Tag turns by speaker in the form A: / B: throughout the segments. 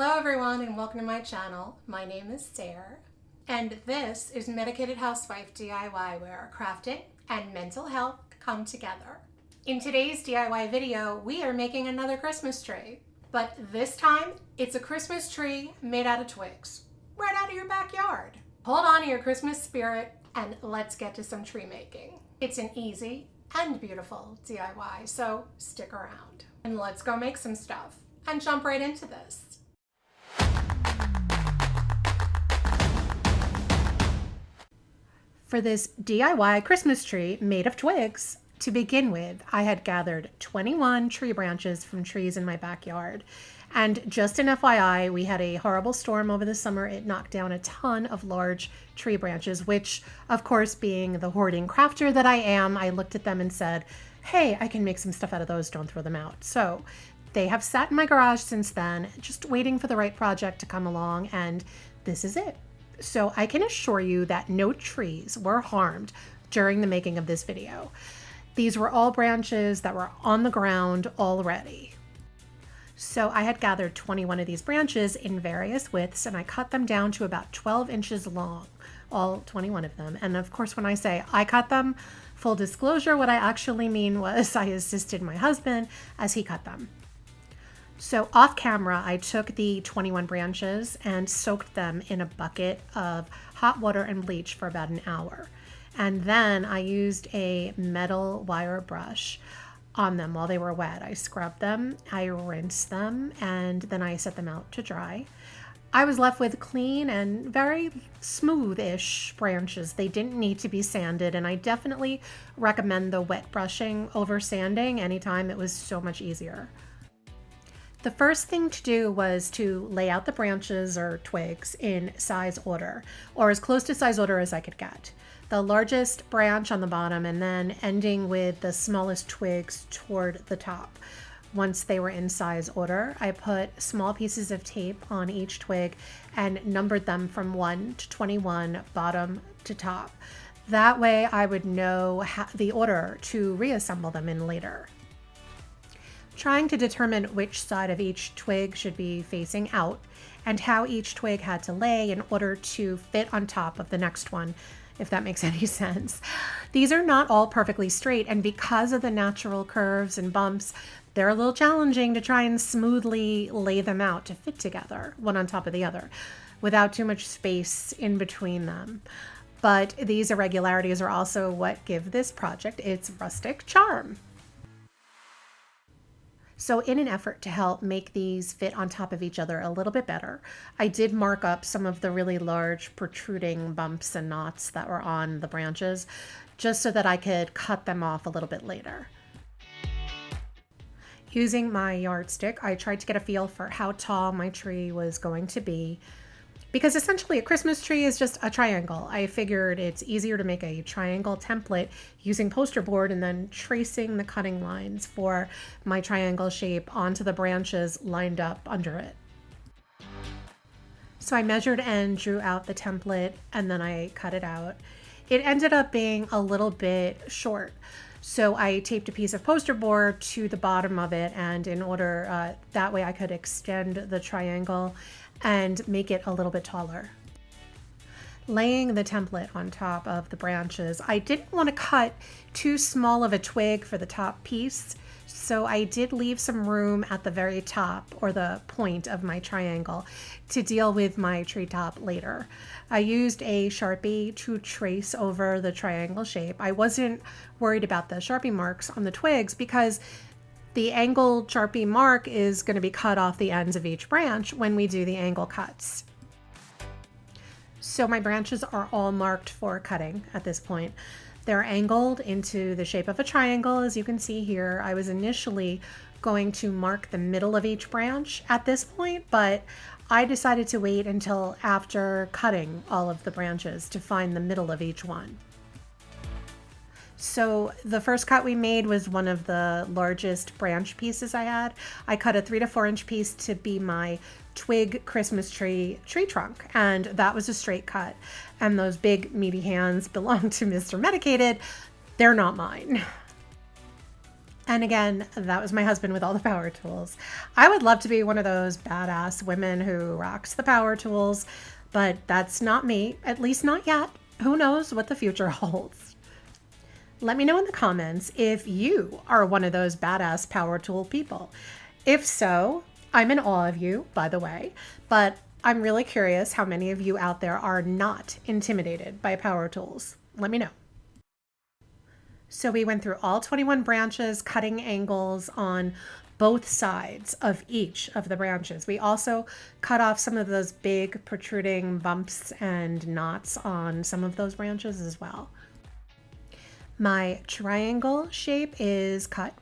A: Hello everyone and welcome to my channel. My name is Sarah and this is Medicated Housewife DIY where crafting and mental health come together. In today's DIY video, we are making another Christmas tree, but this time it's a Christmas tree made out of twigs, right out of your backyard. Hold on to your Christmas spirit and let's get to some tree making. It's an easy and beautiful DIY, so stick around and let's go make some stuff and jump right into this. For this DIY Christmas tree made of twigs, to begin with, I had gathered 21 tree branches from trees in my backyard. And just an FYI, we had a horrible storm over the summer. It knocked down a ton of large tree branches, which, of course, being the hoarding crafter that I am, I looked at them and said, hey, I can make some stuff out of those, don't throw them out. So they have sat in my garage since then, just waiting for the right project to come along, and this is it. So I can assure you that no trees were harmed during the making of this video. These were all branches that were on the ground already. So I had gathered 21 of these branches in various widths and I cut them down to about 12 inches long, all 21 of them. And of course, when I say I cut them, full disclosure, what I actually mean was I assisted my husband as he cut them. So off camera, I took the 21 branches and soaked them in a bucket of hot water and bleach for about an hour. And then I used a metal wire brush on them while they were wet. I scrubbed them, I rinsed them, and then I set them out to dry. I was left with clean and very smooth-ish branches. They didn't need to be sanded, and I definitely recommend the wet brushing over sanding anytime. It was so much easier. The first thing to do was to lay out the branches or twigs in size order, or as close to size order as I could get. The largest branch on the bottom and then ending with the smallest twigs toward the top. Once they were in size order, I put small pieces of tape on each twig and numbered them from 1 to 21, bottom to top. That way I would know the order to reassemble them in later. Trying to determine which side of each twig should be facing out and how each twig had to lay in order to fit on top of the next one, if that makes any sense. These are not all perfectly straight, and because of the natural curves and bumps, they're a little challenging to try and smoothly lay them out to fit together, one on top of the other, without too much space in between them. But these irregularities are also what give this project its rustic charm. So in an effort to help make these fit on top of each other a little bit better, I did mark up some of the really large protruding bumps and knots that were on the branches, just so that I could cut them off a little bit later. Using my yardstick, I tried to get a feel for how tall my tree was going to be, because essentially a Christmas tree is just a triangle. I figured it's easier to make a triangle template using poster board and then tracing the cutting lines for my triangle shape onto the branches lined up under it. So I measured and drew out the template and then I cut it out. It ended up being a little bit short. So I taped a piece of poster board to the bottom of it, and in order that way I could extend the triangle and make it a little bit taller. Laying the template on top of the branches, I didn't want to cut too small of a twig for the top piece, so I did leave some room at the very top, or the point of my triangle, to deal with my treetop later. I used a Sharpie to trace over the triangle shape. I wasn't worried about the Sharpie marks on the twigs because the angled Sharpie mark is going to be cut off the ends of each branch when we do the angle cuts. So my branches are all marked for cutting at this point. They're angled into the shape of a triangle, as you can see here. I was initially going to mark the middle of each branch at this point, but I decided to wait until after cutting all of the branches to find the middle of each one. So the first cut we made was one of the largest branch pieces I had. I cut a 3 to 4 inch piece to be my Twig Christmas Tree trunk, and that was a straight cut. And those big meaty hands belong to Mr. Medicated. They're not mine. And again, that was my husband with all the power tools. I would love to be one of those badass women who rocks the power tools, but that's not me, at least not yet. Who knows what the future holds? Let me know in the comments if you are one of those badass power tool people. If so, I'm in awe of you, by the way, but I'm really curious how many of you out there are not intimidated by power tools. Let me know. So we went through all 21 branches, cutting angles on both sides of each of the branches. We also cut off some of those big protruding bumps and knots on some of those branches as well. My triangle shape is cut,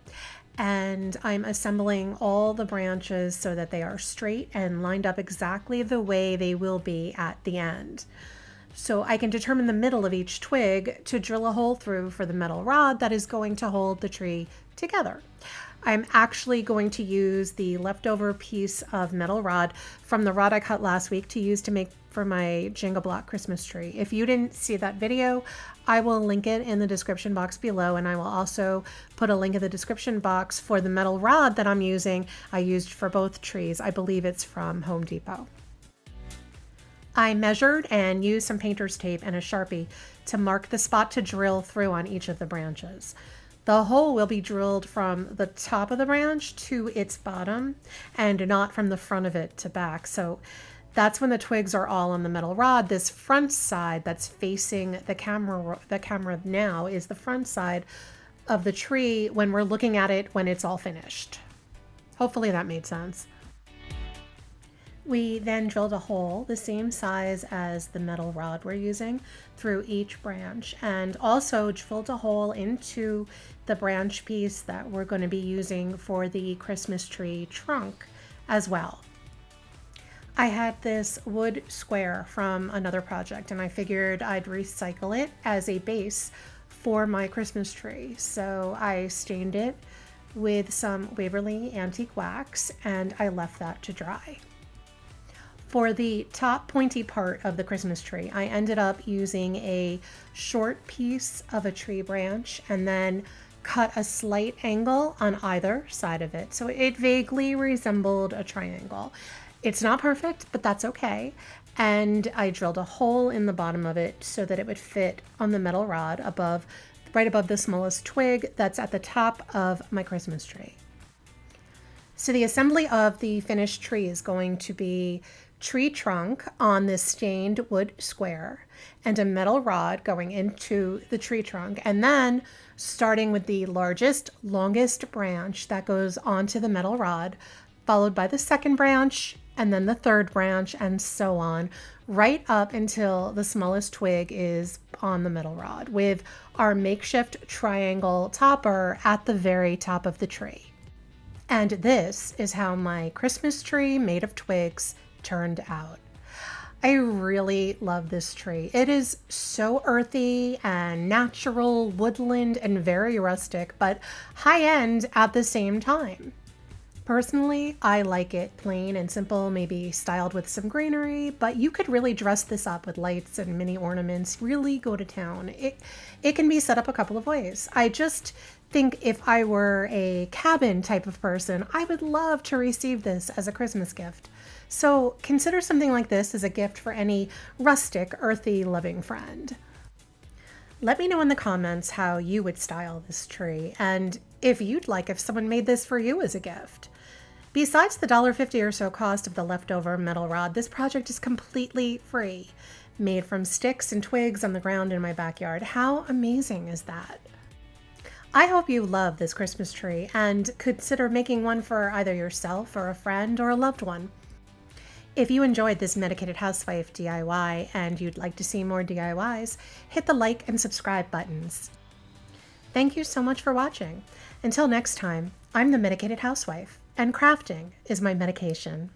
A: and I'm assembling all the branches so that they are straight and lined up exactly the way they will be at the end. So I can determine the middle of each twig to drill a hole through for the metal rod that is going to hold the tree together. I'm actually going to use the leftover piece of metal rod from the rod I cut last week to use to make for my Jenga block Christmas tree. If you didn't see that video, I will link it in the description box below, and I will also put a link in the description box for the metal rod that I'm using. I used for both trees. I believe it's from Home Depot. I measured and used some painter's tape and a Sharpie to mark the spot to drill through on each of the branches. The hole will be drilled from the top of the branch to its bottom and not from the front of it to back. So that's when the twigs are all on the metal rod. This front side that's facing the camera now is the front side of the tree when we're looking at it when it's all finished. Hopefully that made sense. We then drilled a hole the same size as the metal rod we're using through each branch, and also drilled a hole into the branch piece that we're going to be using for the Christmas tree trunk as well. I had this wood square from another project, and I figured I'd recycle it as a base for my Christmas tree. So I stained it with some Waverly Antique Wax, and I left that to dry. For the top pointy part of the Christmas tree, I ended up using a short piece of a tree branch and then cut a slight angle on either side of it. So it vaguely resembled a triangle. It's not perfect, but that's okay. And I drilled a hole in the bottom of it so that it would fit on the metal rod right above the smallest twig that's at the top of my Christmas tree. So the assembly of the finished tree is going to be tree trunk on this stained wood square and a metal rod going into the tree trunk, and then starting with the largest, longest branch that goes onto the metal rod, followed by the second branch and then the third branch, and so on, right up until the smallest twig is on the metal rod with our makeshift triangle topper at the very top of the tree. And this is how my Christmas tree made of twigs turned out. I really love this tree. It is so earthy and natural, woodland, and very rustic, but high-end at the same time. Personally, I like it plain and simple, maybe styled with some greenery, but you could really dress this up with lights and mini ornaments, really go to town. It can be set up a couple of ways. I just think if I were a cabin type of person, I would love to receive this as a Christmas gift. So consider something like this as a gift for any rustic, earthy, loving friend. Let me know in the comments how you would style this tree, and if you'd like if someone made this for you as a gift. Besides the $1.50 or so cost of the leftover metal rod, this project is completely free, made from sticks and twigs on the ground in my backyard. How amazing is that? I hope you love this Christmas tree and consider making one for either yourself or a friend or a loved one. If you enjoyed this Medicated Housewife DIY and you'd like to see more DIYs, hit the like and subscribe buttons. Thank you so much for watching. Until next time, I'm the Medicated Housewife, and crafting is my medication.